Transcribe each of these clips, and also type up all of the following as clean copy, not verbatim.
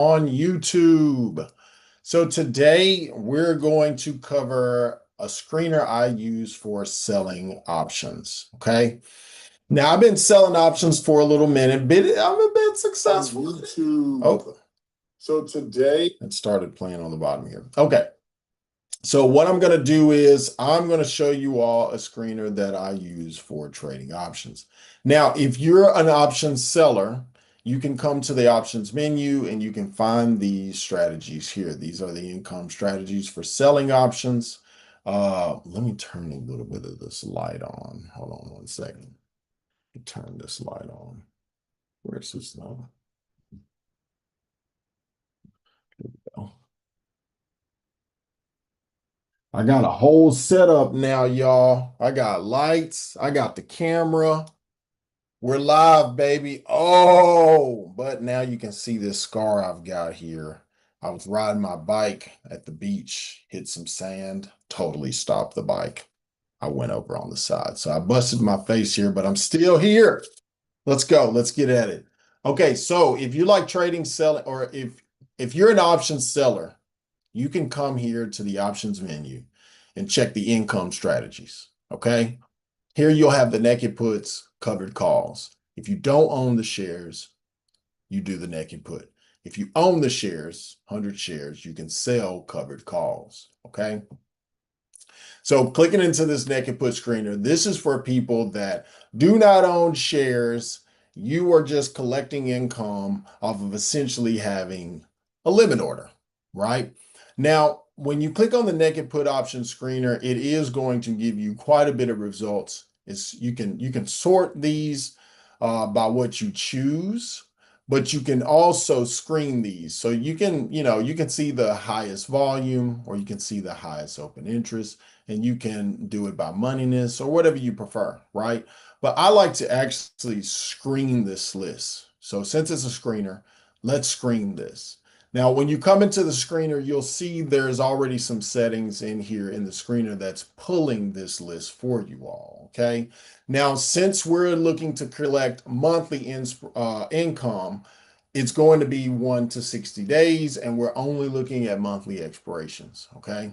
on YouTube. So today we're going to cover a screener I use for selling options. Okay. Now I've been selling options for a little minute, but I've been successful. On YouTube. Oh, so today it started playing on the bottom here. Okay. So what I'm going to do is I'm going to show you all a screener that I use for trading options. Now, if you're an options seller, you can come to the options menu and you can find these strategies here. These are the income strategies for selling options. Let me turn a little bit of this light on. Hold on one second. Turn this light on. Where's this now? Here we go. I got a whole setup now, y'all. I got lights. I got the camera. We're live, baby. Oh, but now you can see this scar I've got here. I was riding my bike at the beach, hit some sand, totally stopped the bike. I went over on the side. So I busted my face here, but I'm still here. Let's go. Let's get at it. Okay, so if you like trading, selling, or if you're an options seller, you can come here to the options menu and check the income strategies. Okay. Here you'll have the naked puts, covered calls. If you don't own the shares, you do the naked put. If you own the shares, 100 shares, you can sell covered calls. Okay. So clicking into this naked put screener, this is for people that do not own shares. You are just collecting income off of essentially having a limit order, right? Now, when you click on the naked put option screener, it is going to give you quite a bit of results. You can sort these by what you choose, but you can also screen these. So you can see the highest volume or you can see the highest open interest, and you can do it by moneyness or whatever you prefer, right? But I like to actually screen this list. So since it's a screener, let's screen this. Now, when you come into the screener, you'll see there's already some settings in here in the screener that's pulling this list for you all, okay? Now, since we're looking to collect monthly income, it's going to be 1 to 60 days, and we're only looking at monthly expirations, okay?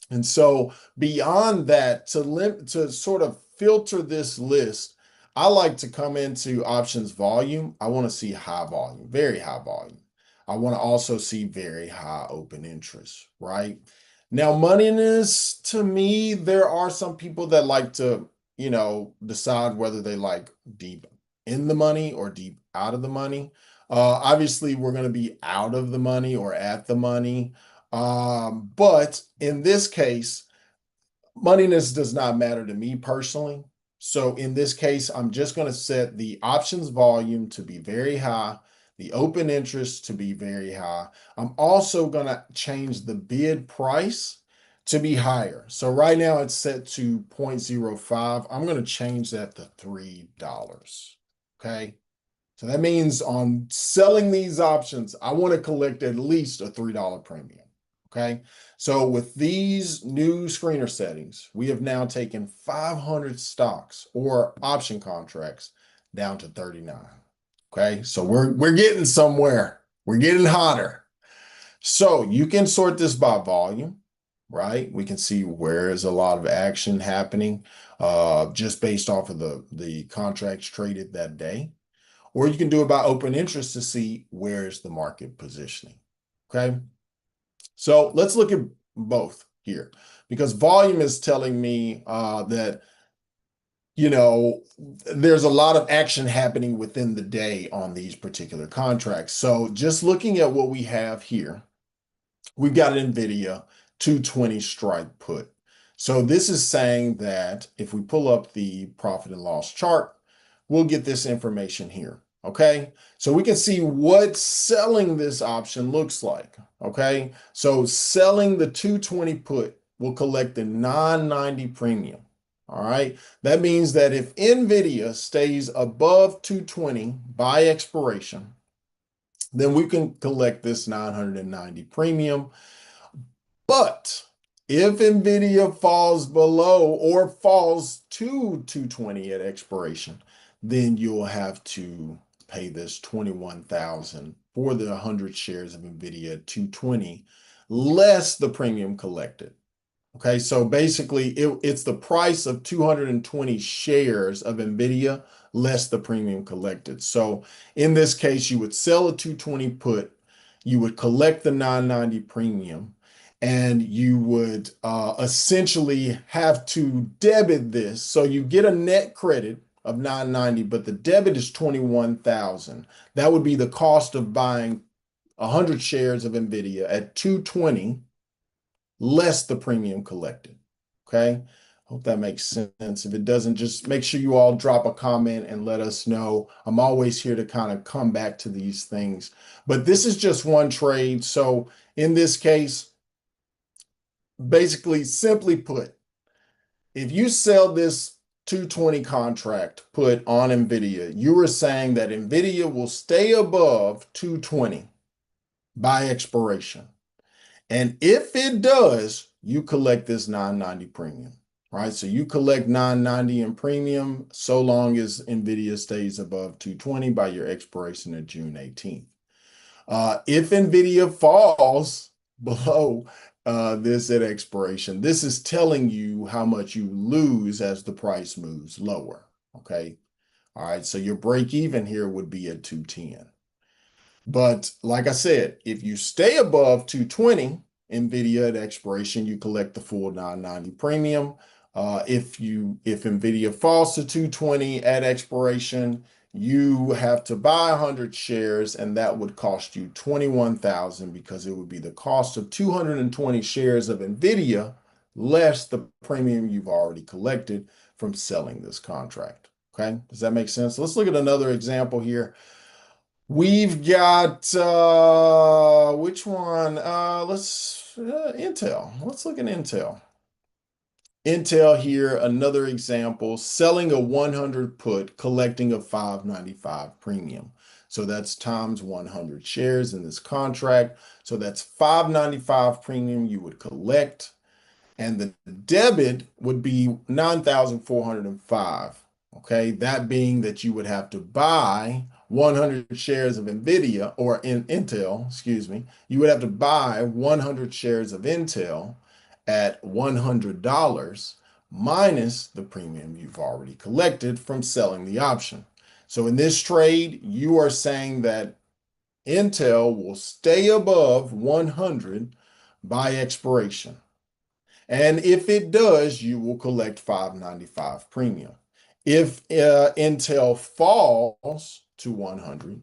And so beyond that, to sort of filter this list, I like to come into options volume. I want to see high volume, very high volume. I want to also see very high open interest, right? Now, moneyness, to me, there are some people that like to, decide whether they like deep in the money or deep out of the money. Obviously, we're going to be out of the money or at the money. But in this case, moneyness does not matter to me personally. So in this case, I'm just going to set the options volume to be very high, the open interest to be very high. I'm also going to change the bid price to be higher. So right now it's set to 0.05. I'm going to change that to $3. Okay. So that means on selling these options, I want to collect at least a $3 premium. Okay. So with these new screener settings, we have now taken 500 stocks or option contracts down to 39. Okay. So we're getting somewhere. We're getting hotter. So you can sort this by volume, right? We can see where is a lot of action happening just based off of the contracts traded that day. Or you can do it by open interest to see where's the market positioning. Okay. So let's look at both here because volume is telling me that, there's a lot of action happening within the day on these particular contracts. So just looking at what we have here, we've got an NVIDIA 220 strike put. So this is saying that if we pull up the profit and loss chart, we'll get this information here. Okay, so we can see what selling this option looks like. Okay, so selling the 220 put will collect the 990 premium. All right, that means that if NVIDIA stays above 220 by expiration, then we can collect this 990 premium. But if NVIDIA falls below or falls to 220 at expiration, then you'll have to pay this 21,000 for the 100 shares of NVIDIA at 220, less the premium collected. Okay, so basically it's the price of 220 shares of NVIDIA less the premium collected. So in this case, you would sell a 220 put, you would collect the 990 premium, and you would essentially have to debit this. So you get a net credit of 990, but the debit is 21,000. That would be the cost of buying 100 shares of NVIDIA at 220 less the premium collected. Okay. Hope that makes sense. If it doesn't, just make sure you all drop a comment and let us know. I'm always here to kind of come back to these things. But this is just one trade. So in this case, basically, simply put, if you sell this 220 contract put on NVIDIA, you are saying that NVIDIA will stay above 220 by expiration. And if it does, you collect this 990 premium, right? So you collect 990 in premium so long as NVIDIA stays above 220 by your expiration of June 18th. If NVIDIA falls below this at expiration, this is telling you how much you lose as the price moves lower, okay? All right, so your break even here would be at 210. But like I said, if you stay above 220 NVIDIA at expiration, you collect the full 990 premium. If NVIDIA falls to 220 at expiration, you have to buy 100 shares, and that would cost you 21,000 because it would be the cost of 220 shares of NVIDIA less the premium you've already collected from selling this contract. Okay, does that make sense? Let's look at another example here. We've got which one? Let's Intel. Let's look at Intel. Intel here, another example, selling a 100 put, collecting a 595 premium. So that's times 100 shares in this contract. So that's 595 premium you would collect, and the debit would be 9,405. Okay, that being that you would have to buy 100 shares of NVIDIA or in Intel, excuse me, you would have to buy 100 shares of Intel at $100 minus the premium you've already collected from selling the option. So in this trade, you are saying that Intel will stay above 100 by expiration. And if it does, you will collect 595 premium. If Intel falls to 100,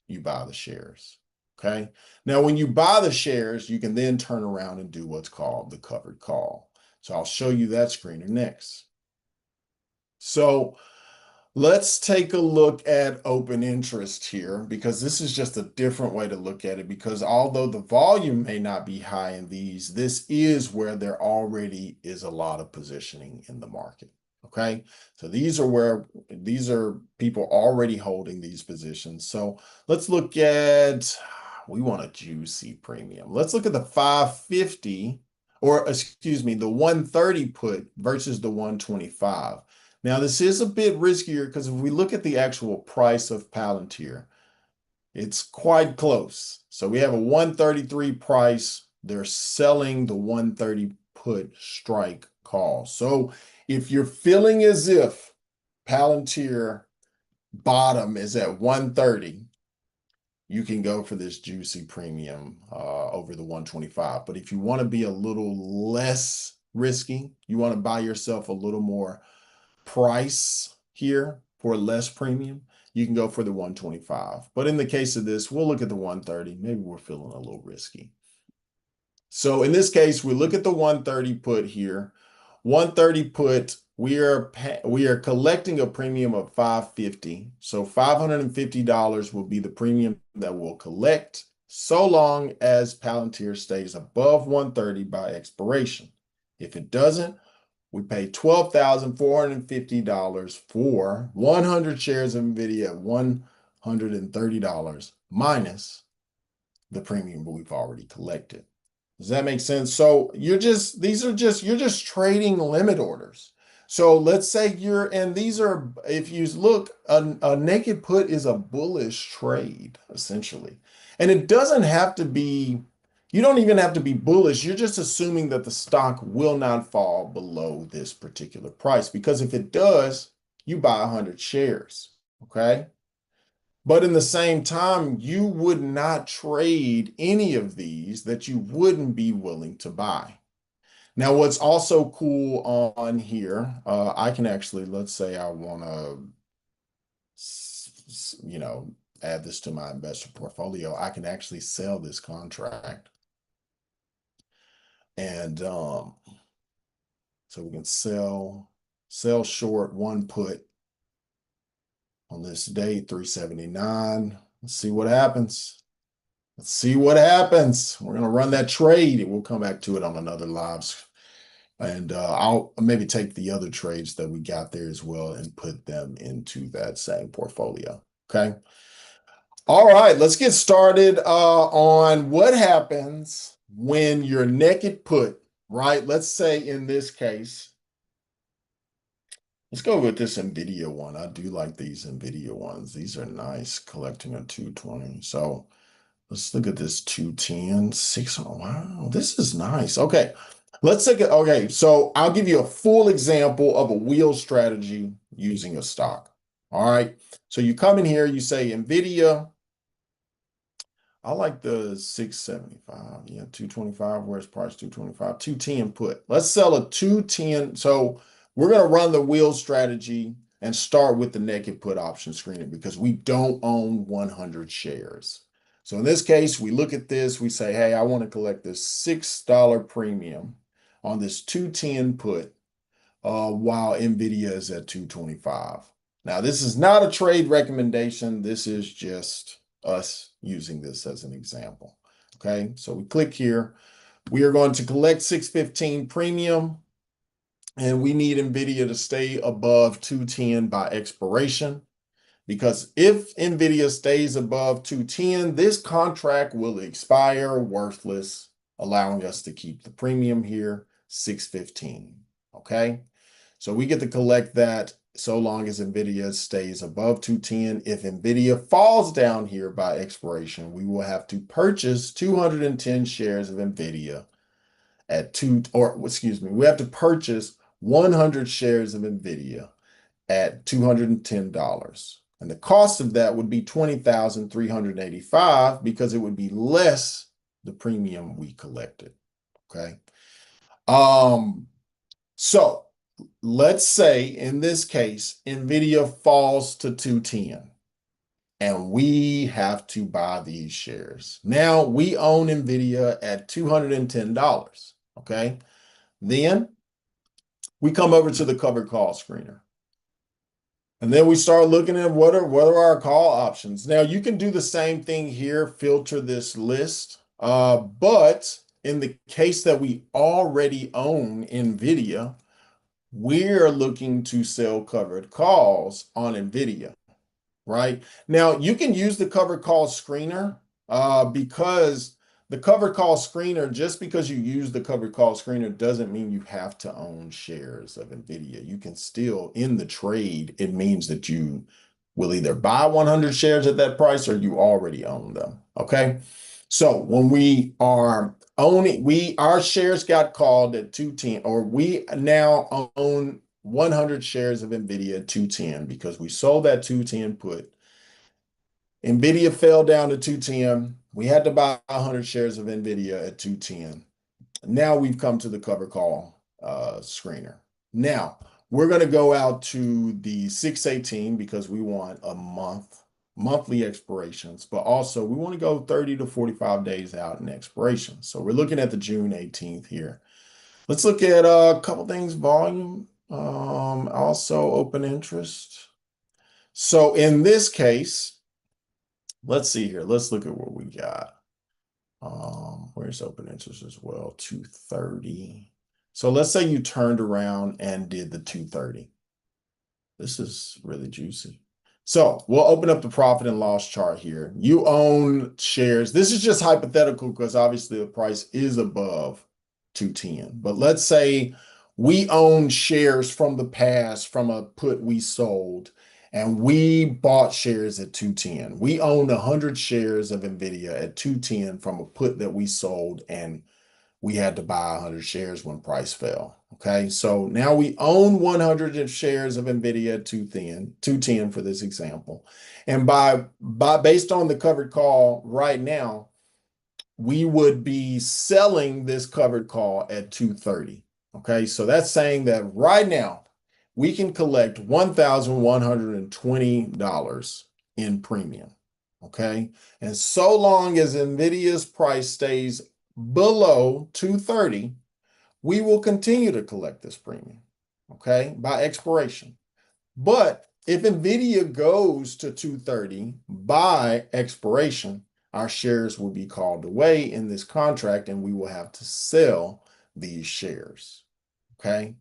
you buy the shares. Okay. Now, when you buy the shares, you can then turn around and do what's called the covered call. So I'll show you that screener next. So let's take a look at open interest here, because this is just a different way to look at it, because although the volume may not be high in these, this is where there already is a lot of positioning in the market. Okay, so these are people already holding these positions. So let's look at, we want a juicy premium. Let's look at the 550, or excuse me, the 130 put versus the 125. Now, this is a bit riskier because if we look at the actual price of Palantir, it's quite close. So we have a 133 price. They're selling the 130 put strike call. So if you're feeling as if Palantir bottom is at 130, you can go for this juicy premium over the 125. But if you want to be a little less risky, you want to buy yourself a little more price here for less premium, you can go for the 125. But in the case of this, we'll look at the 130. Maybe we're feeling a little risky. So in this case, we look at the 130 put here. 130 put, we are collecting a premium of 550. So $550 will be the premium that we'll collect so long as Palantir stays above 130 by expiration. If it doesn't, we pay $12,450 for 100 shares of NVIDIA at $130 minus the premium we've already collected. Does that make sense? So you're just trading limit orders. So let's say and these are, if you look, a naked put is a bullish trade, essentially. And it doesn't have to be, you don't even have to be bullish. You're just assuming that the stock will not fall below this particular price, because if it does, you buy 100 shares, okay? But in the same time, you would not trade any of these that you wouldn't be willing to buy. Now, what's also cool on here, I can actually, let's say I want to, add this to my investor portfolio. I can actually sell this contract. And so we can sell short one put on this date, 379. Let's see what happens. Let's see what happens. We're going to run that trade. We'll come back to it on another live. And I'll maybe take the other trades that we got there as well and put them into that same portfolio. Okay. All right, let's get started on what happens when you're naked put, right? Let's say in this case, let's go with this NVIDIA one. I do like these NVIDIA ones. These are nice, collecting a 220. So let's look at this 210, 600. Wow, this is nice. Okay, let's take it. Okay, so I'll give you a full example of a wheel strategy using a stock. All right, so you come in here, you say NVIDIA. I like the 675. Yeah, 225. Where's price? 225. 210 put. Let's sell a 210. So we're going to run the wheel strategy and start with the naked put option screener because we don't own 100 shares. So in this case, we look at this, we say, hey, I want to collect this $6 premium on this 210 put while NVIDIA is at 225. Now, this is not a trade recommendation. This is just us using this as an example. Okay, so we click here. We are going to collect 615 premium, and we need NVIDIA to stay above 210 by expiration, because if NVIDIA stays above 210, this contract will expire worthless, allowing us to keep the premium here, 615. Okay, so we get to collect that so long as NVIDIA stays above 210. If NVIDIA falls down here by expiration, we will have to purchase 210 shares of NVIDIA we have to purchase 100 shares of NVIDIA at $210. And the cost of that would be $20,385 because it would be less the premium we collected. Okay. So let's say in this case, NVIDIA falls to 210 and we have to buy these shares. Now we own NVIDIA at $210. Okay. Then we come over to the covered call screener. And then we start looking at what are our call options. Now you can do the same thing here, filter this list. But in the case that we already own NVIDIA, we're looking to sell covered calls on NVIDIA, right? Now, you can use the covered call screener because the covered call screener, just because you use the covered call screener doesn't mean you have to own shares of NVIDIA. You can still, in the trade, it means that you will either buy 100 shares at that price or you already own them, okay? So when we are owning, our shares got called at 210, or we now own 100 shares of NVIDIA at 210 because we sold that 210 put. NVIDIA fell down to 210. We had to buy 100 shares of NVIDIA at 210. Now we've come to the cover call screener. Now we're going to go out to the 618 because we want a monthly expirations, but also we want to go 30 to 45 days out in expiration. So we're looking at the June 18th here. Let's look at a couple things, volume, also open interest. So in this case, let's see here. Let's look at what we got. Where's open interest as well? 230. So let's say you turned around and did the 230. This is really juicy. So we'll open up the profit and loss chart here. You own shares. This is just hypothetical because obviously the price is above 210. But let's say we own shares from the past from a put we sold, and we bought shares at 210. We own 100 shares of NVIDIA at 210 from a put that we sold, and we had to buy 100 shares when price fell. Okay, so now we own 100 shares of NVIDIA at 210 for this example. And by based on the covered call right now, we would be selling this covered call at 230. Okay, so that's saying that right now we can collect $1,120 in premium. Okay, and so long as NVIDIA's price stays below 230, we will continue to collect this premium, okay, by expiration. But if NVIDIA goes to 230 by expiration, our shares will be called away in this contract and we will have to sell these shares, okay?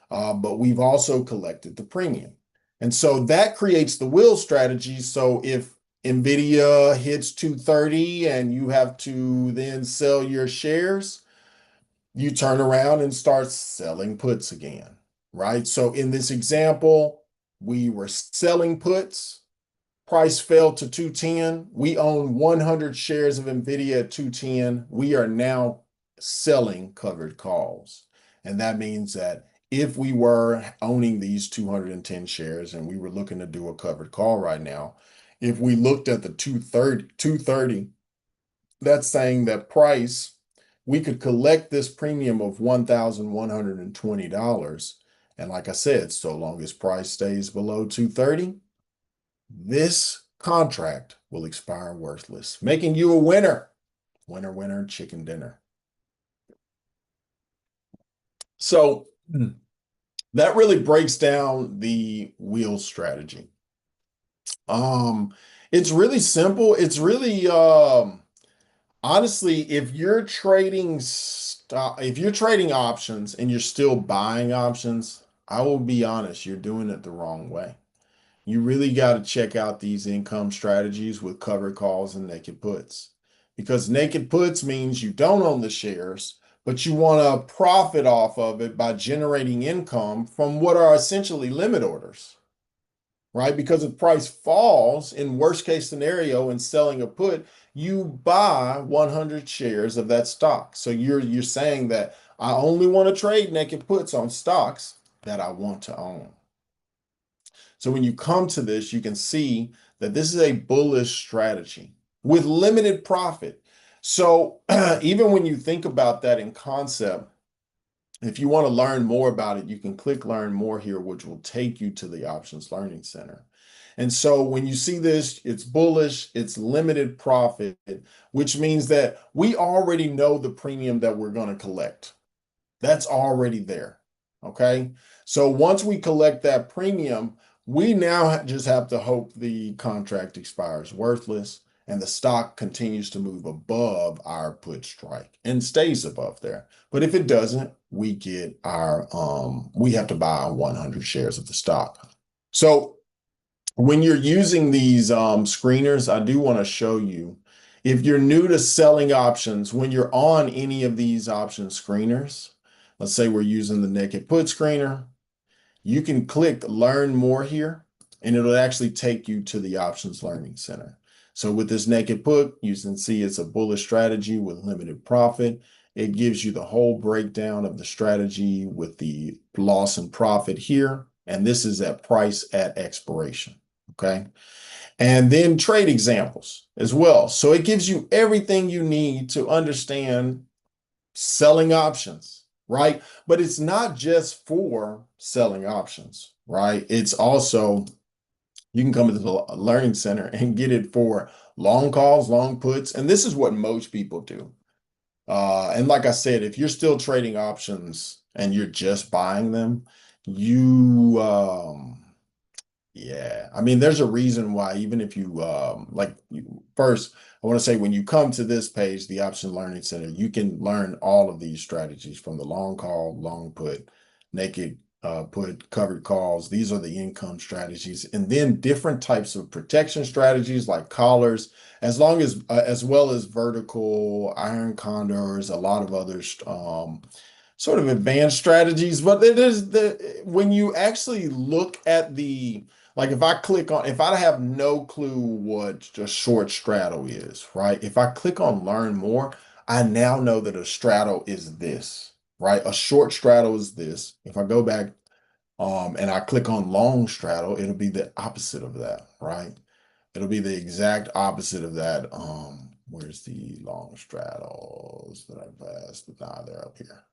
But we've also collected the premium. And so that creates the will strategy. So if NVIDIA hits 230 and you have to then sell your shares, you turn around and start selling puts again, right? So in this example, we were selling puts, price fell to 210. We own 100 shares of NVIDIA at 210. We are now selling covered calls. And that means that if we were owning these 210 shares and we were looking to do a covered call right now, if we looked at the 230, that's saying that price, we could collect this premium of $1,120. And like I said, so long as price stays below 230, this contract will expire worthless, making you a winner. Winner, winner, chicken dinner. So that really breaks down the wheel strategy. It's really simple. It's really honestly, if you're trading options and you're still buying options, I will be honest, you're doing it the wrong way. You really got to check out these income strategies with covered calls and naked puts. Because naked puts means you don't own the shares, but you want to profit off of it by generating income from what are essentially limit orders, right? Because if price falls in worst case scenario in selling a put, you buy 100 shares of that stock. So you're saying that I only want to trade naked puts on stocks that I want to own. So when you come to this, you can see that this is a bullish strategy with limited profit. So even when you think about that in concept, if you want to learn more about it, you can click learn more here, which will take you to the Options Learning Center. And so when you see this, it's bullish, it's limited profit, which means that we already know the premium that we're going to collect. That's already there. Okay. So once we collect that premium, we now just have to hope the contract expires worthless and the stock continues to move above our put strike and stays above there. But if it doesn't, we get our we have to buy 100 shares of the stock. So when you're using these screeners, I do want to show you, if you're new to selling options, when you're on any of these option screeners, let's say we're using the naked put screener, you can click learn more here and it'll actually take you to the Options Learning Center. So with this naked put, you can see it's a bullish strategy with limited profit. It gives you the whole breakdown of the strategy with the loss and profit here. And this is at price at expiration. Okay. And then trade examples as well. So it gives you everything you need to understand selling options, right? But it's not just for selling options, right? It's also, you can come to the Learning Center and get it for long calls, long puts. And this is what most people do. And like I said, if you're still trading options and you're just buying them, you, yeah, I mean, there's a reason why, even if you first, I want to say when you come to this page, the Option Learning Center, you can learn all of these strategies from the long call, long put, naked put, covered calls. These are the income strategies, and then different types of protection strategies like collars, as well as vertical iron condors, a lot of other sort of advanced strategies, but it is the when you actually look at the like if I click on if I have no clue what a short straddle is, right? If I click on learn more, I now know that a straddle is this, right? A short straddle is this. If I go back and I click on long straddle, it'll be the opposite of that, right? It'll be the exact opposite of that. Where's the long straddles that I passed? Nah, they're up here.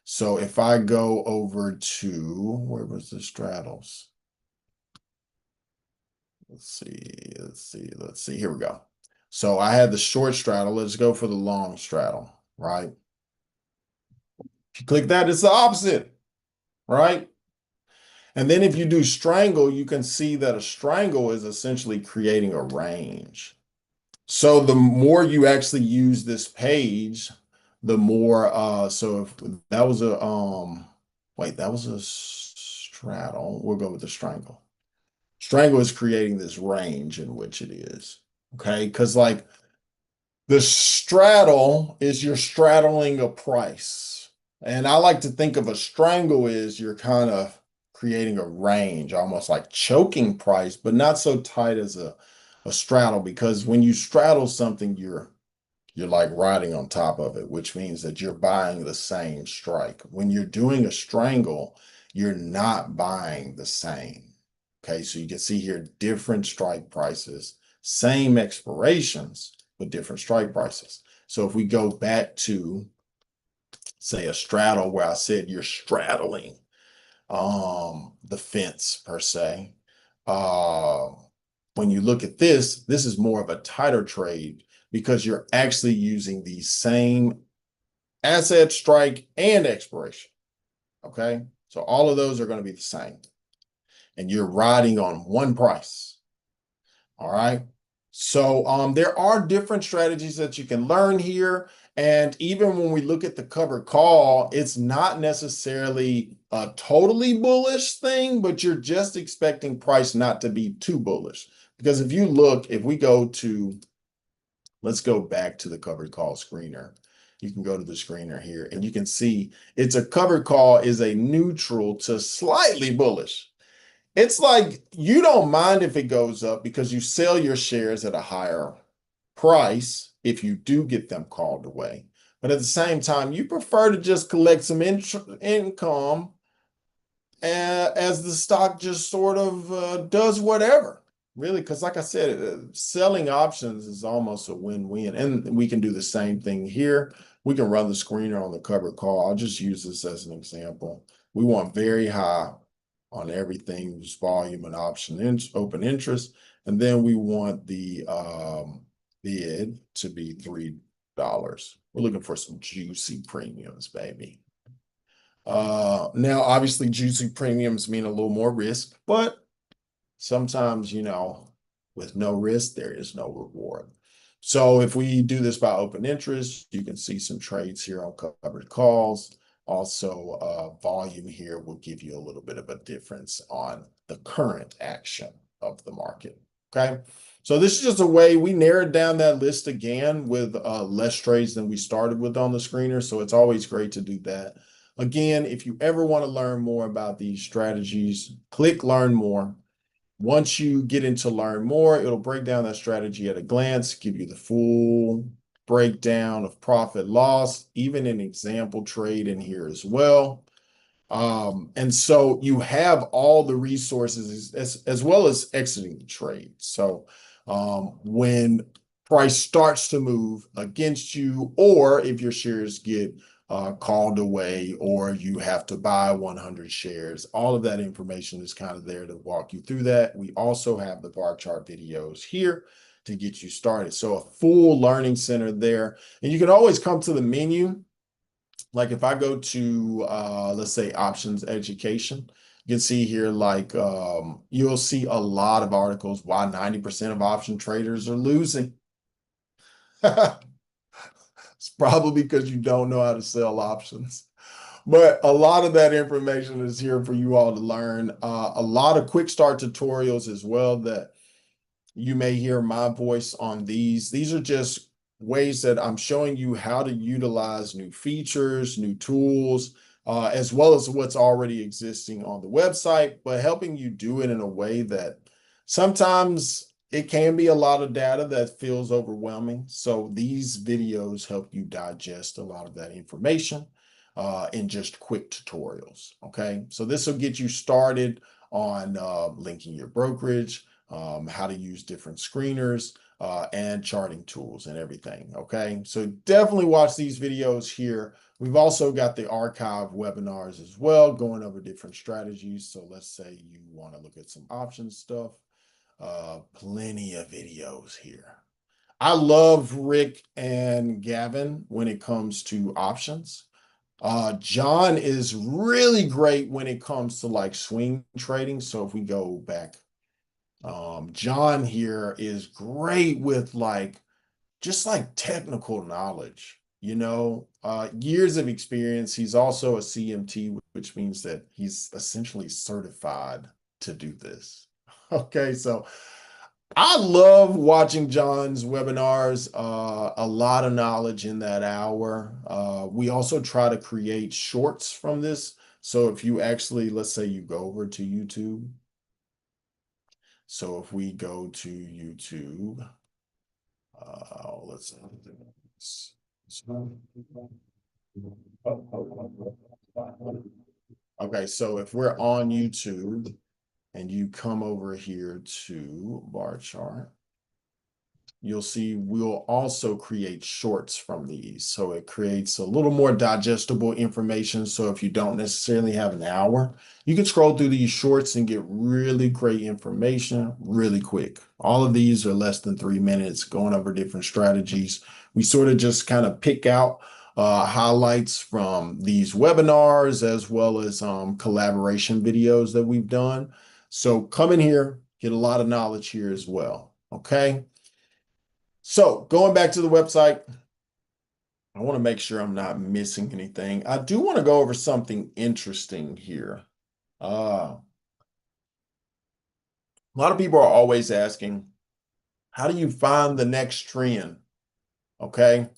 So if I go over to, where was the straddles? Let's see. Here we go. So I had the short straddle. Let's go for the long straddle, right? If you click that, it's the opposite, right? And then if you do strangle, you can see that a strangle is essentially creating a range. So the more you actually use this page, the more so if that was a wait, that was a straddle. We'll go with the strangle. Strangle is creating this range in which it is. Okay, because like the straddle is you're straddling a price. And I like to think of a strangle is you're kind of creating a range, almost like choking price, but not so tight as a straddle, because when you straddle something, you're like riding on top of it, which means that you're buying the same strike. When you're doing a strangle, you're not buying the same. Okay, so you can see here different strike prices, same expirations, but different strike prices. So if we go back to, say, a straddle where I said you're straddling the fence per se, uh, when you look at this is more of a tighter trade because you're actually using the same asset, strike, and expiration. Okay, so all of those are going to be the same, and you're riding on one price. All right. So there are different strategies that you can learn here. And even when we look at the covered call, it's not necessarily a totally bullish thing, but you're just expecting price not to be too bullish. Because if you look, if we go to, let's go back to the covered call screener. You can go to the screener here and you can see it's a covered call is a neutral to slightly bullish. It's like you don't mind if it goes up because you sell your shares at a higher price if you do get them called away. But at the same time, you prefer to just collect some income as the stock just sort of does whatever, really. Because, like I said, selling options is almost a win-win. And we can do the same thing here. We can run the screener on the covered call. I'll just use this as an example. We want very high on everything, just volume and option open interest. And then we want the bid to be $3. We're looking for some juicy premiums, baby. Now, obviously, juicy premiums mean a little more risk, but sometimes, with no risk, there is no reward. So if we do this by open interest, you can see some trades here on covered calls. Also, volume here will give you a little bit of a difference on the current action of the market. Okay. So this is just a way we narrowed down that list again with less trades than we started with on the screener. So it's always great to do that. Again, if you ever want to learn more about these strategies, click learn more. Once you get into learn more, it'll break down that strategy at a glance, give you the full breakdown of profit loss, even an example trade in here as well. And so you have all the resources as well as exiting the trade. So when price starts to move against you, or if your shares get called away, or you have to buy 100 shares, all of that information is kind of there to walk you through that. We also have the bar chart videos here to get you started. So a full learning center there. And you can always come to the menu. Like if I go to, let's say options education, you can see here, like you'll see a lot of articles why 90% of option traders are losing. It's probably because you don't know how to sell options. But a lot of that information is here for you all to learn. A lot of quick start tutorials as well that you may hear my voice on these. These are just ways that I'm showing you how to utilize new features, new tools, as well as what's already existing on the website, but helping you do it in a way that sometimes it can be a lot of data that feels overwhelming. So these videos help you digest a lot of that information in just quick tutorials. Okay, so this will get you started on linking your brokerage, how to use different screeners, and charting tools and everything. Okay, so definitely watch these videos here. We've also got the archive webinars as well, going over different strategies. So let's say you want to look at some option stuff. Plenty of videos here. I love Rick and Gavin when it comes to options. John is really great when it comes to like swing trading. So if we go back, John here is great with like just like technical knowledge, years of experience. He's also a CMT, which means that he's essentially certified to do this. Okay, so I love watching John's webinars, a lot of knowledge in that hour. We also try to create shorts from this. So if you actually, let's say you go over to YouTube. So if we go to YouTube, let's okay, so if we're on YouTube and you come over here to bar chart, you'll see we'll also create shorts from these. So it creates a little more digestible information. So if you don't necessarily have an hour, you can scroll through these shorts and get really great information really quick. All of these are less than 3 minutes, going over different strategies. We sort of just kind of pick out highlights from these webinars as well as collaboration videos that we've done. So come in here, get a lot of knowledge here as well. Okay. So going back to the website, I want to make sure I'm not missing anything. I do want to go over something interesting here. A lot of people are always asking, how do you find the next trend? Okay.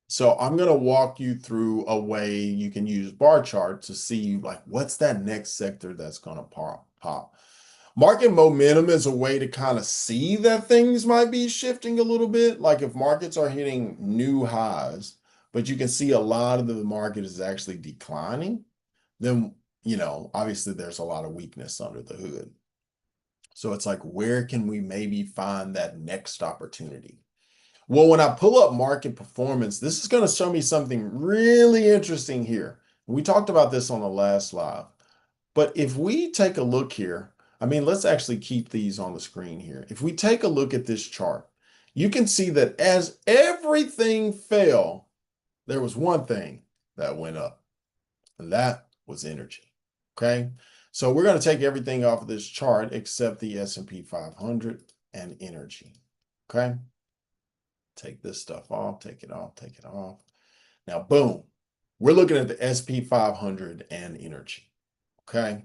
So I'm going to walk you through a way you can use bar chart to see like what's that next sector that's going to pop. Market momentum is a way to kind of see that things might be shifting a little bit. Like if markets are hitting new highs, but you can see a lot of the market is actually declining, then, obviously there's a lot of weakness under the hood. So it's like, where can we maybe find that next opportunity? Well, when I pull up market performance, this is going to show me something really interesting here. We talked about this on the last live. But if we take a look here, I mean, let's actually keep these on the screen here. If we take a look at this chart, you can see that as everything fell, there was one thing that went up, and that was energy. Okay. So we're going to take everything off of this chart except the S&P 500 and energy. Okay. Take this stuff off, take it off, take it off. Now, boom, we're looking at the SP 500 and energy. Okay.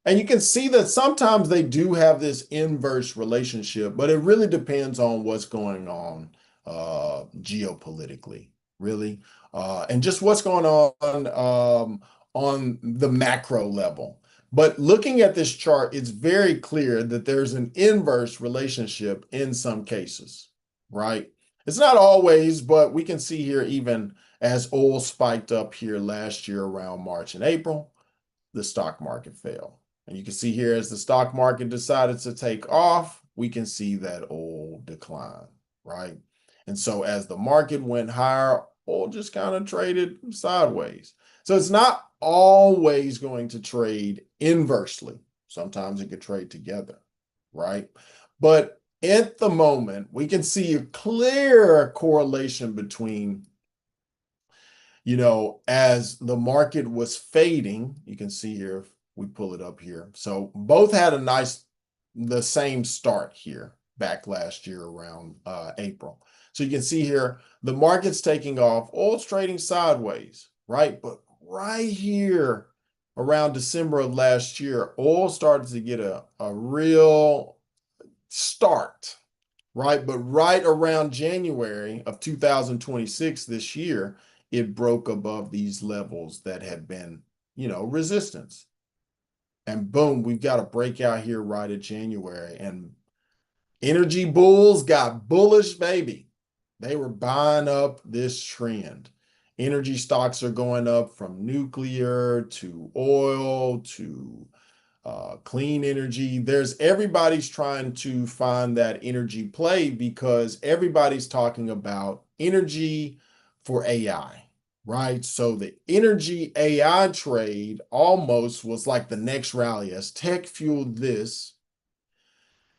And you can see that sometimes they do have this inverse relationship, but it really depends on what's going on geopolitically, really, and just what's going on the macro level. But looking at this chart, it's very clear that there's an inverse relationship in some cases, right? It's not always, but we can see here even as oil spiked up here last year around March and April, the stock market fell. And you can see here as the stock market decided to take off, we can see that oil decline, right? And so as the market went higher, oil just kind of traded sideways. So it's not always going to trade inversely. Sometimes it could trade together, right? But at the moment, we can see a clear correlation between as the market was fading, you can see here, if we pull it up here. So both had the same start here back last year around April. So you can see here, the market's taking off, oil's trading sideways, right? But right here around December of last year, oil started to get a real start, right? But right around January of 2026 this year, it broke above these levels that had been, resistance. And boom, we've got a breakout here right at January. And energy bulls got bullish, baby. They were buying up this trend. Energy stocks are going up from nuclear to oil to clean energy. Everybody's trying to find that energy play because everybody's talking about energy for AI, right? So the energy AI trade almost was like the next rally. As tech fueled this,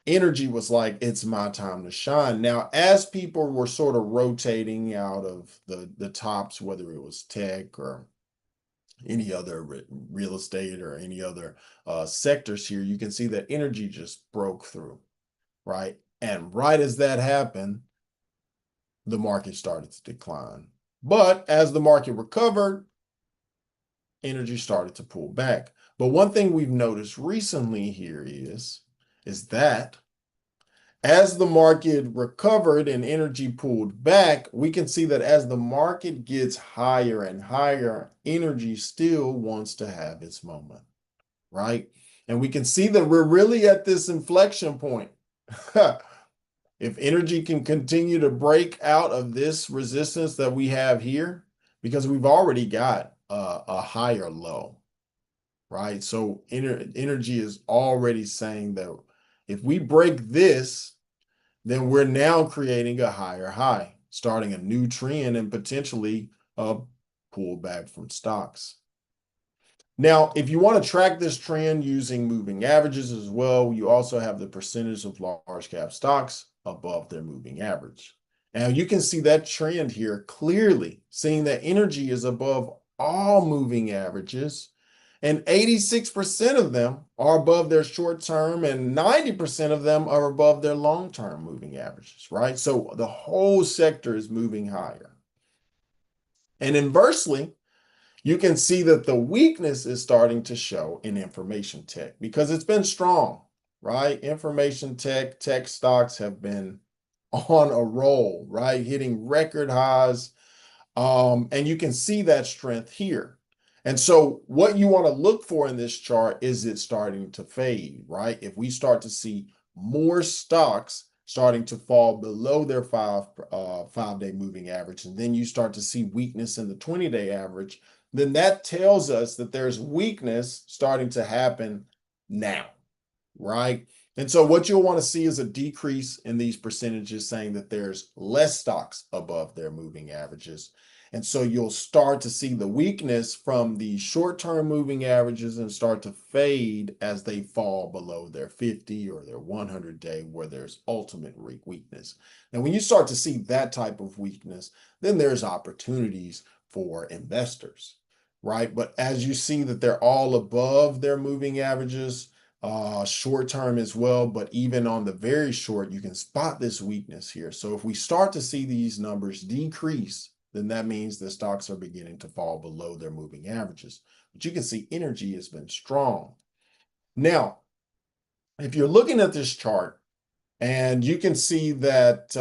energy was like, it's my time to shine. Now, as people were sort of rotating out of the tops, whether it was tech or any other real estate or any other sectors here, you can see that energy just broke through, right? And right as that happened, the market started to decline. But as the market recovered, energy started to pull back. But one thing we've noticed recently here is that as the market recovered and energy pulled back, we can see that as the market gets higher and higher, energy still wants to have its moment, right? And we can see that we're really at this inflection point. If energy can continue to break out of this resistance that we have here, because we've already got a higher low, right? So energy is already saying that if we break this, then we're now creating a higher high, starting a new trend and potentially a pullback from stocks. Now, if you want to track this trend using moving averages as well, you also have the percentage of large cap stocks above their moving average. Now, you can see that trend here clearly, seeing that energy is above all moving averages, and 86% of them are above their short term, and 90% of them are above their long term moving averages, right? So the whole sector is moving higher. And inversely, you can see that the weakness is starting to show in information tech because it's been strong, right? Information tech stocks have been on a roll, right? Hitting record highs. And you can see that strength here. And so what you want to look for in this chart is it starting to fade, right? If we start to see more stocks starting to fall below their 5-day moving average, and then you start to see weakness in the 20-day average, then that tells us that there's weakness starting to happen now, right? And so what you'll want to see is a decrease in these percentages, saying that there's less stocks above their moving averages. And so you'll start to see the weakness from the short-term moving averages and start to fade as they fall below their 50 or their 100-day, where there's ultimate weakness. And when you start to see that type of weakness, then there's opportunities for investors, right? But as you see that they're all above their moving averages, short term as well, but even on the very short, you can spot this weakness here. So if we start to see these numbers decrease, then that means the stocks are beginning to fall below their moving averages. But you can see energy has been strong. Now, if you're looking at this chart, and you can see that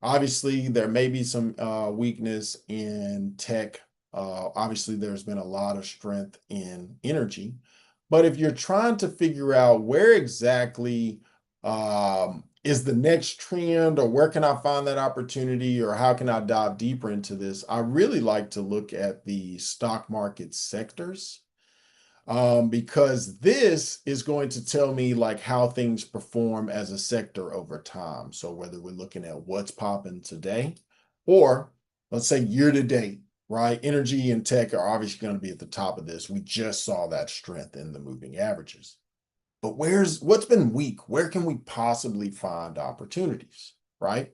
obviously there may be some weakness in tech. Obviously, there's been a lot of strength in energy. But if you're trying to figure out where exactly is the next trend, or where can I find that opportunity, or how can I dive deeper into this, I really like to look at the stock market sectors, because this is going to tell me like how things perform as a sector over time. So whether we're looking at what's popping today, or let's say year to date, right? Energy and tech are obviously going to be at the top of this. We just saw that strength in the moving averages. But what's been weak? Where can we possibly find opportunities, right?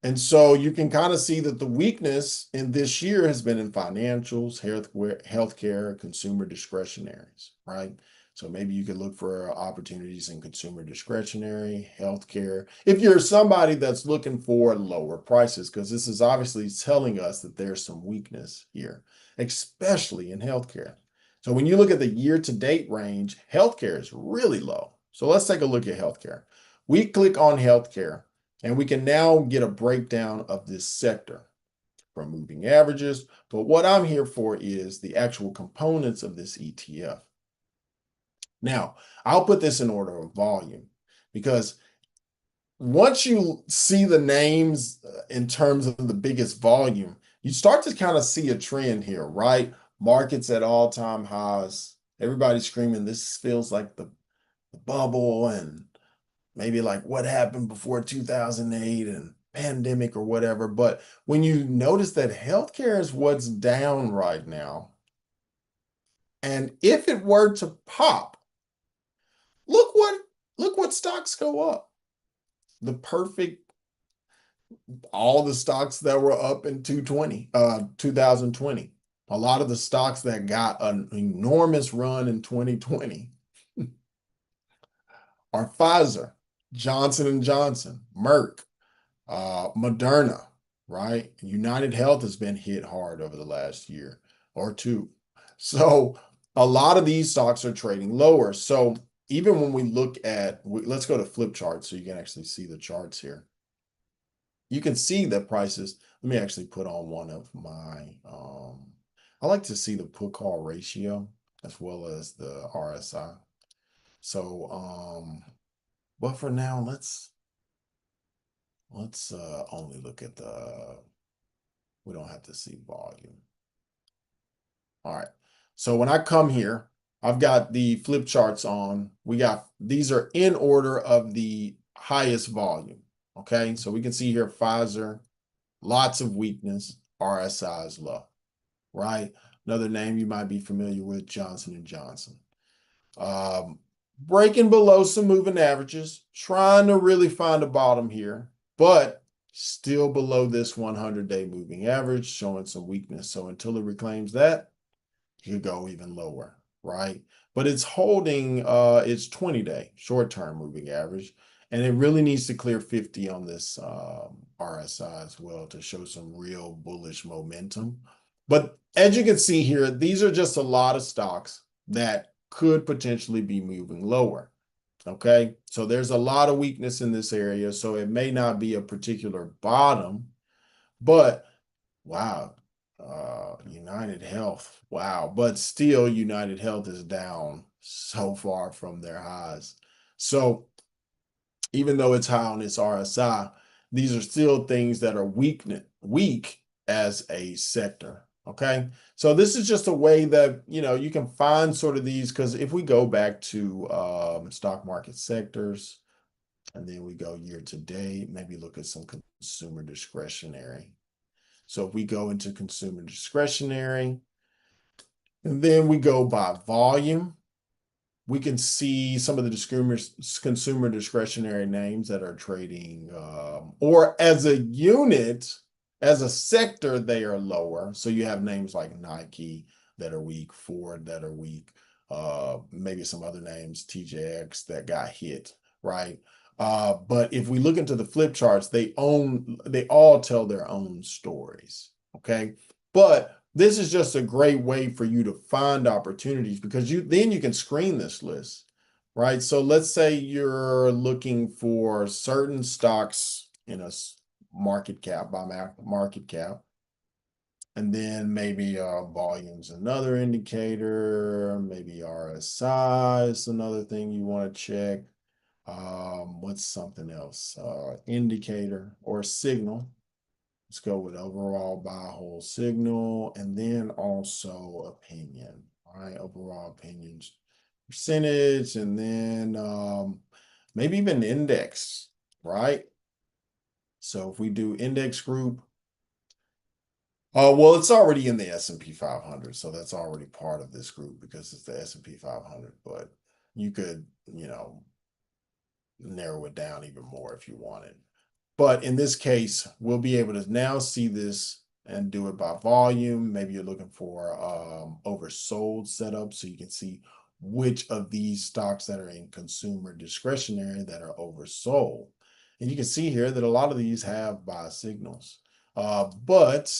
And so you can kind of see that the weakness in this year has been in financials, healthcare, consumer discretionaries, right? So maybe you could look for opportunities in consumer discretionary, healthcare, if you're somebody that's looking for lower prices, because this is obviously telling us that there's some weakness here, especially in healthcare. So when you look at the year-to-date range, healthcare is really low. So let's take a look at healthcare. We click on healthcare, and we can now get a breakdown of this sector from moving averages. But what I'm here for is the actual components of this ETF. Now, I'll put this in order of volume because once you see the names in terms of the biggest volume, you start to kind of see a trend here, right? Markets at all-time highs. Everybody's screaming, this feels like the bubble and maybe like what happened before 2008 and pandemic or whatever. But when you notice that healthcare is what's down right now, and if it were to pop, look what stocks go up. The perfect all the stocks that were up in 2020. A lot of the stocks that got an enormous run in 2020 are Pfizer, Johnson and Johnson, Merck, Moderna, right? United Health has been hit hard over the last year or two. So a lot of these stocks are trading lower. So even when we look at, let's go to flip charts so you can actually see the charts here. You can see that prices, let me actually put on one of my, I like to see the put call ratio as well as the RSI. So, but for now, let's only look at we don't have to see volume. All right. So when I come here, I've got the flip charts on. These are in order of the highest volume. Okay. So we can see here Pfizer, lots of weakness, RSI is low, right? Another name you might be familiar with, Johnson and Johnson. Breaking below some moving averages, trying to really find a bottom here, but still below this 100-day moving average, showing some weakness. So until it reclaims that, you could go even lower, right? But it's holding its 20-day short-term moving average, and it really needs to clear 50 on this RSI as well to show some real bullish momentum. But as you can see here, these are just a lot of stocks that could potentially be moving lower. Okay, so there's a lot of weakness in this area, so it may not be a particular bottom, but wow, United Health, wow, but still United Health is down so far from their highs. So even though it's high on its RSI, these are still things that are weak as a sector. Okay. So this is just a way that, you can find sort of these, because if we go back to stock market sectors and then we go year to date, maybe look at some consumer discretionary. So if we go into consumer discretionary and then we go by volume, we can see some of the consumer discretionary names that are trading, or as a unit, as a sector, they are lower. So you have names like Nike that are weak, Ford that are weak, maybe some other names, TJX that got hit, right? But if we look into the flip charts, they all tell their own stories, okay? But this is just a great way for you to find opportunities because then you can screen this list, right? So let's say you're looking for certain stocks in a market cap by market cap, and then maybe volume's another indicator, maybe RSI is another thing you want to check. What's something else? Indicator or signal. Let's go with overall buy whole signal and then also opinion. All right, overall opinions percentage, and then maybe even index, right? So if we do index group, well, it's already in the S&P 500, so that's already part of this group because it's the S&P 500. But you could, narrow it down even more if you wanted. But in this case, we'll be able to now see this and do it by volume. Maybe you're looking for oversold setup so you can see which of these stocks that are in consumer discretionary that are oversold. And you can see here that a lot of these have buy signals. But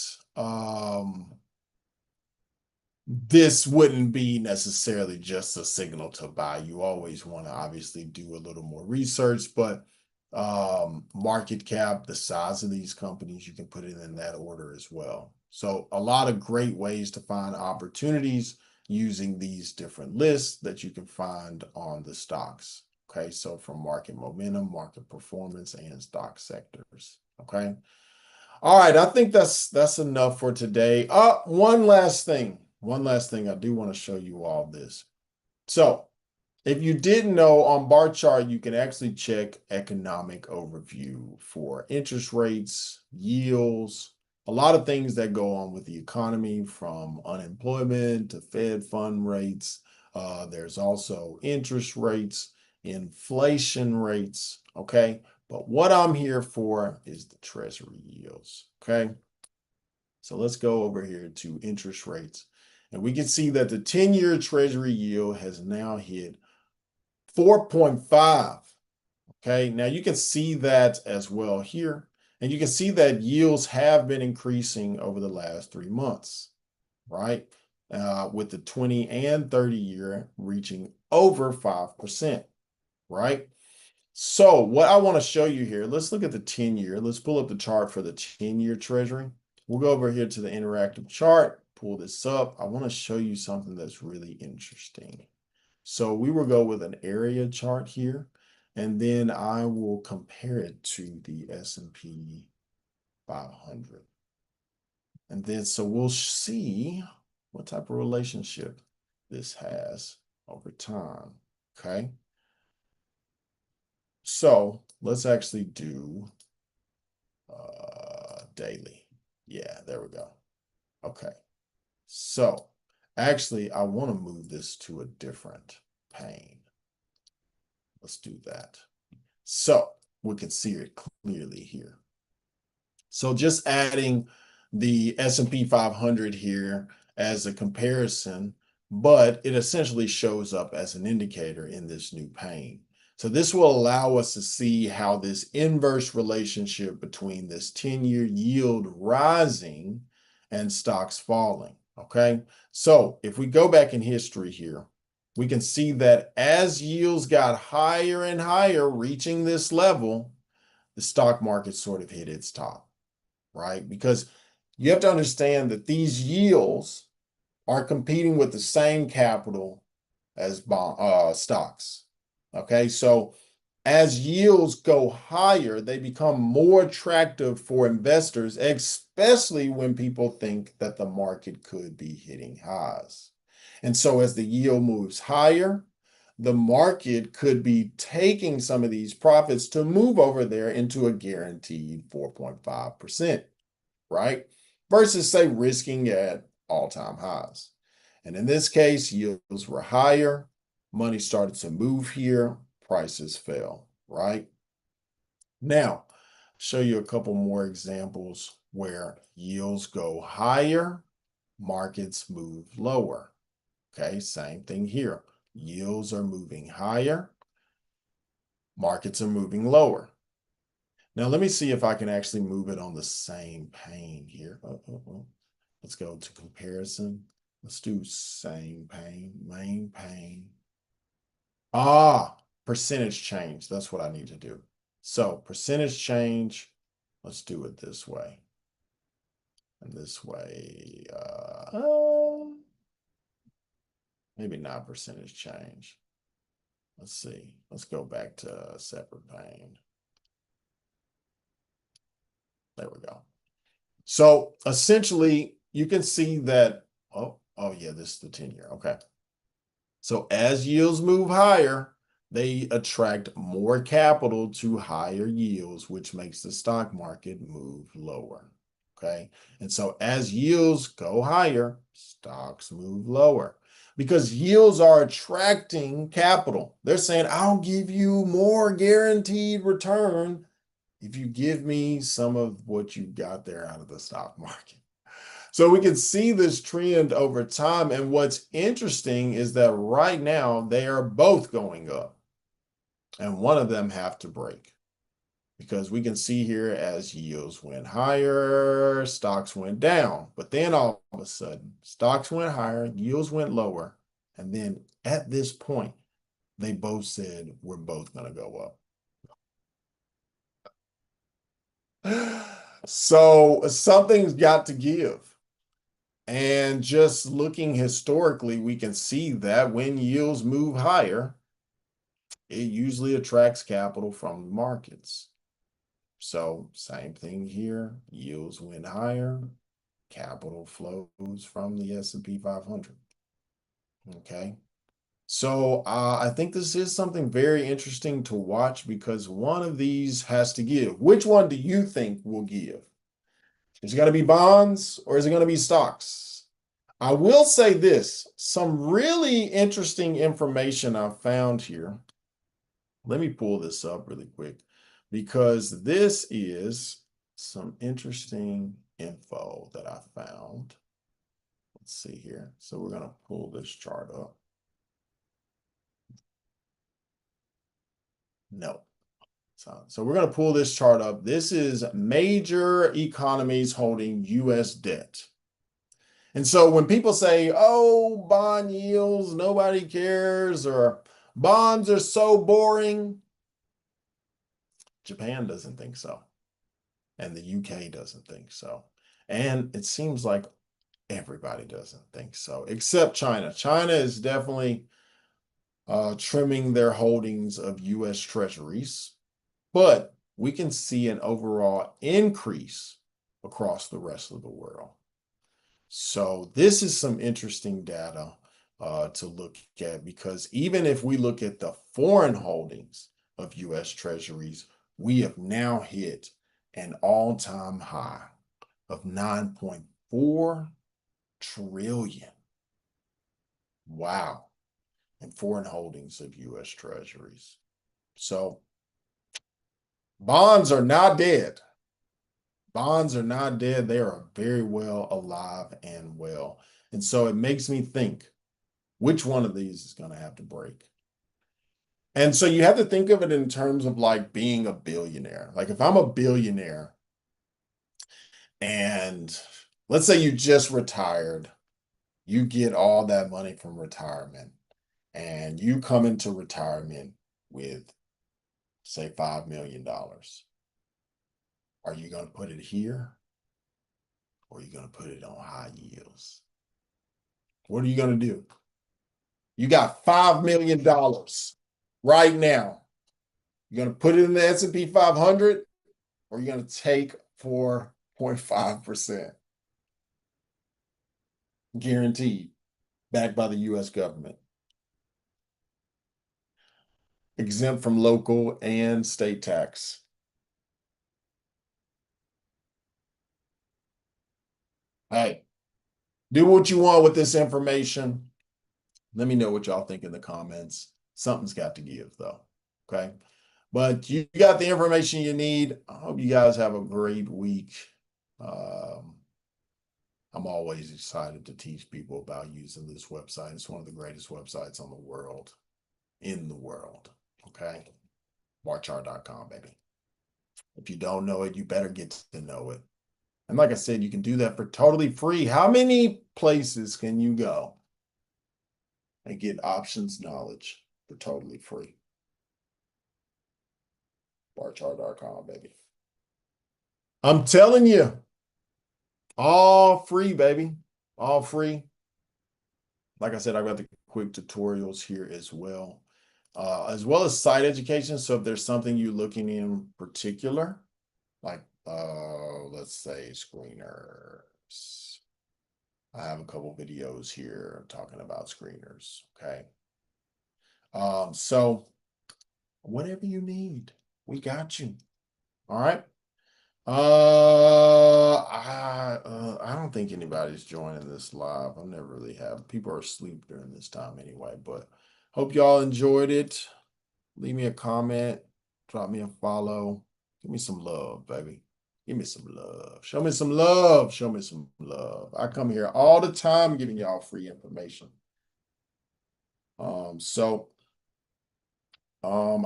this wouldn't be necessarily just a signal to buy. You always want to obviously do a little more research, but market cap, the size of these companies, you can put it in that order as well. So a lot of great ways to find opportunities using these different lists that you can find on the stocks. Okay, so from market momentum, market performance, and stock sectors. Okay. All right, I think that's enough for today. One last thing. One last thing. I do want to show you all this. So if you didn't know, on bar chart, you can actually check economic overview for interest rates, yields, a lot of things that go on with the economy, from unemployment to Fed fund rates. There's also interest rates, inflation rates. Okay. But what I'm here for is the treasury yields. Okay. So let's go over here to interest rates. And we can see that the 10-year treasury yield has now hit 4.5. Okay, now you can see that as well here. And you can see that yields have been increasing over the last 3 months, right? With the 20 and 30 year reaching over 5%, right? So what I want to show you here, let's look at the 10-year. Let's pull up the chart for the 10-year treasury. We'll go over here to the interactive chart, pull this up. I want to show you something that's really interesting. So we will go with an area chart here, and then I will compare it to the S&P 500. And then so we'll see what type of relationship this has over time. Okay. So let's actually do daily. Yeah, there we go. Okay. So actually, I want to move this to a different pane. Let's do that. So we can see it clearly here. So just adding the S&P 500 here as a comparison, but it essentially shows up as an indicator in this new pane. So this will allow us to see how this inverse relationship between this 10-year yield rising and stocks falling. Okay. So if we go back in history here, we can see that as yields got higher and higher, reaching this level, the stock market sort of hit its top, right? Because you have to understand that these yields are competing with the same capital as stocks. Okay, so as yields go higher, they become more attractive for investors, especially when people think that the market could be hitting highs. And so as the yield moves higher, the market could be taking some of these profits to move over there into a guaranteed 4.5%, right? Versus, say, risking at all-time highs. And in this case, yields were higher, money started to move here, prices fell, right? Now, show you a couple more examples where yields go higher, markets move lower. Okay, same thing here. Yields are moving higher, markets are moving lower. Now, let me see if I can actually move it on the same pane here. Let's go to comparison. Let's do same pane, main pane. Percentage change. That's what I need to do. So percentage change, let's do it this way. And this way, maybe not percentage change. Let's see. Let's go back to a separate pane. There we go. So essentially, you can see that, oh yeah, this is the 10-year. Okay. So as yields move higher, they attract more capital to higher yields, which makes the stock market move lower. Okay. And so as yields go higher, stocks move lower because yields are attracting capital. They're saying, I'll give you more guaranteed return if you give me some of what you got there out of the stock market. So we can see this trend over time. And what's interesting is that right now they are both going up and one of them have to break, because we can see here as yields went higher, stocks went down, but then all of a sudden stocks went higher, yields went lower. And then at this point, they both said, we're both going to go up. So something's got to give. And just looking historically, we can see that when yields move higher, it usually attracts capital from the markets. So same thing here, yields went higher, capital flows from the S&P 500. Okay. So I think this is something very interesting to watch because one of these has to give. Which one do you think will give? Is it going to be bonds or is it going to be stocks? I will say this, some really interesting information I found here. Let me pull this up really quick because this is some interesting info that I found. Let's see here. So we're going to pull this chart up. No. So we're going to pull this chart up. This is major economies holding US debt. And so when people say, oh, bond yields, nobody cares, or bonds are so boring, Japan doesn't think so. And the UK doesn't think so. And it seems like everybody doesn't think so, except China. China is definitely trimming their holdings of US treasuries, but we can see an overall increase across the rest of the world. So this is some interesting data to look at because even if we look at the foreign holdings of US treasuries, we have now hit an all-time high of 9.4 trillion. Wow. In foreign holdings of US treasuries. So bonds are not dead. Bonds are not dead. They are very well alive and well. And so it makes me think, which one of these is going to have to break? And so you have to think of it in terms of like being a billionaire. Like if I'm a billionaire and let's say you just retired, you get all that money from retirement and you come into retirement with, say, $5 million. Are you going to put it here or are you going to put it on high yields? What are you going to do? You got $5 million right now. You're going to put it in the S&P 500 or you're going to take 4.5% guaranteed, backed by the US government, exempt from local and state tax. Hey, do what you want with this information. Let me know what y'all think in the comments. Something's got to give, though. Okay. But you got the information you need. I hope you guys have a great week. I'm always excited to teach people about using this website. It's one of the greatest websites on the world, in the world. Okay. Barchart.com, baby. If you don't know it, you better get to know it. And like I said, you can do that for totally free. How many places can you go and get options knowledge for totally free? Barchart.com, baby. I'm telling you, all free, baby. All free. Like I said, I've got the quick tutorials here as well as site education. So if there's something you're looking in particular, like let's say screeners. I have a couple videos here talking about screeners. Okay. So whatever you need, we got you. All right. I don't think anybody's joining this live. I never really have. People are asleep during this time anyway, but hope y'all enjoyed it. Leave me a comment, drop me a follow. Give me some love, baby. Give me some love. Show me some love. Show me some love. I come here all the time giving y'all free information. I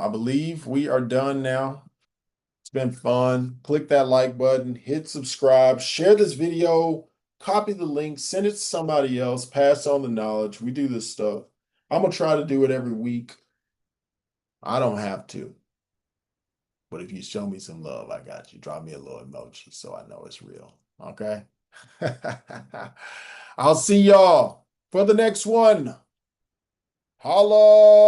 believe we are done now. It's been fun. Click that like button, hit subscribe, share this video, copy the link, send it to somebody else, pass on the knowledge. We do this stuff. I'm going to try to do it every week. I don't have to. But if you show me some love, I got you. Drop me a little emoji so I know it's real. Okay. I'll see y'all for the next one. Holla.